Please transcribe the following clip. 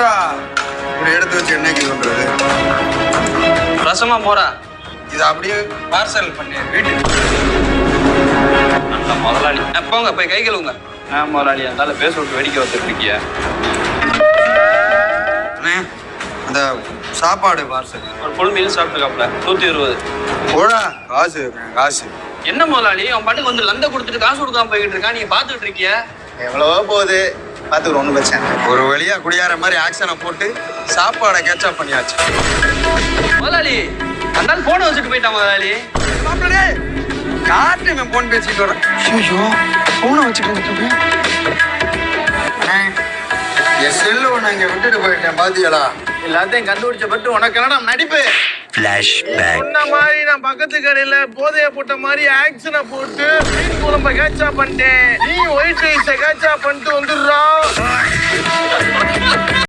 எப்படா இப்படி எடுத்து வச்சு என்னைக்கு பண்றது? ரசமா போறா இது அப்படியே பார்சல் பண்ணி வீட்டுக்கு நல்ல முதலாளி. போங்க போய் கை கழுவுங்க. முதலாளி அதனால பேச விட்டு வேடிக்கை வந்துட்டு இருக்கிய. அந்த சாப்பாடு பார்சல் ஒரு ஃபுல் மீல் சாப்பிட்டுருக்காப்ல 120. போடா காசு காசு. என்ன முதலாளி அவன் பாட்டுக்கு வந்து லந்த கொடுத்துட்டு காசு கொடுக்காம போய்கிட்டு இருக்கான், நீங்க பாத்துட்டு இருக்கிய. எவ்வளவோ போகுது பார்த்துக்கிறோம், ஒன்றும் பிரச்சனை. ஒரு வழியா குடியார மாதிரி ஆக்ஷனை போட்டு சாப்பாடை கேட்சப் பண்ணியாச்சு. முதலாளி அந்த போனை வச்சுட்டு போயிட்டான் முதலாளி. காட்டு நான் போன் பேசிட்டு வரேன். ஐயோ போனை வச்சுட்டு என் செல்லு ஒன்று இங்கே விட்டுட்டு போயிட்டேன் பாத்தியலா. எல்லாத்தையும் கண்டுபிடிச்ச பட்டு உனக்கு என்னடா நடிப்பு. சொன்ன மாதிரி நான் பக்கத்து கடையில போதைய போட்ட மாதிரி ஆக்ஷனை போட்டு மீன் குழம்ப கேட்சா பண்ணிட்டேன். நீ ஒயிட் ரைஸை கேட்சா பண்ணிட்டு வந்துடுறோம்.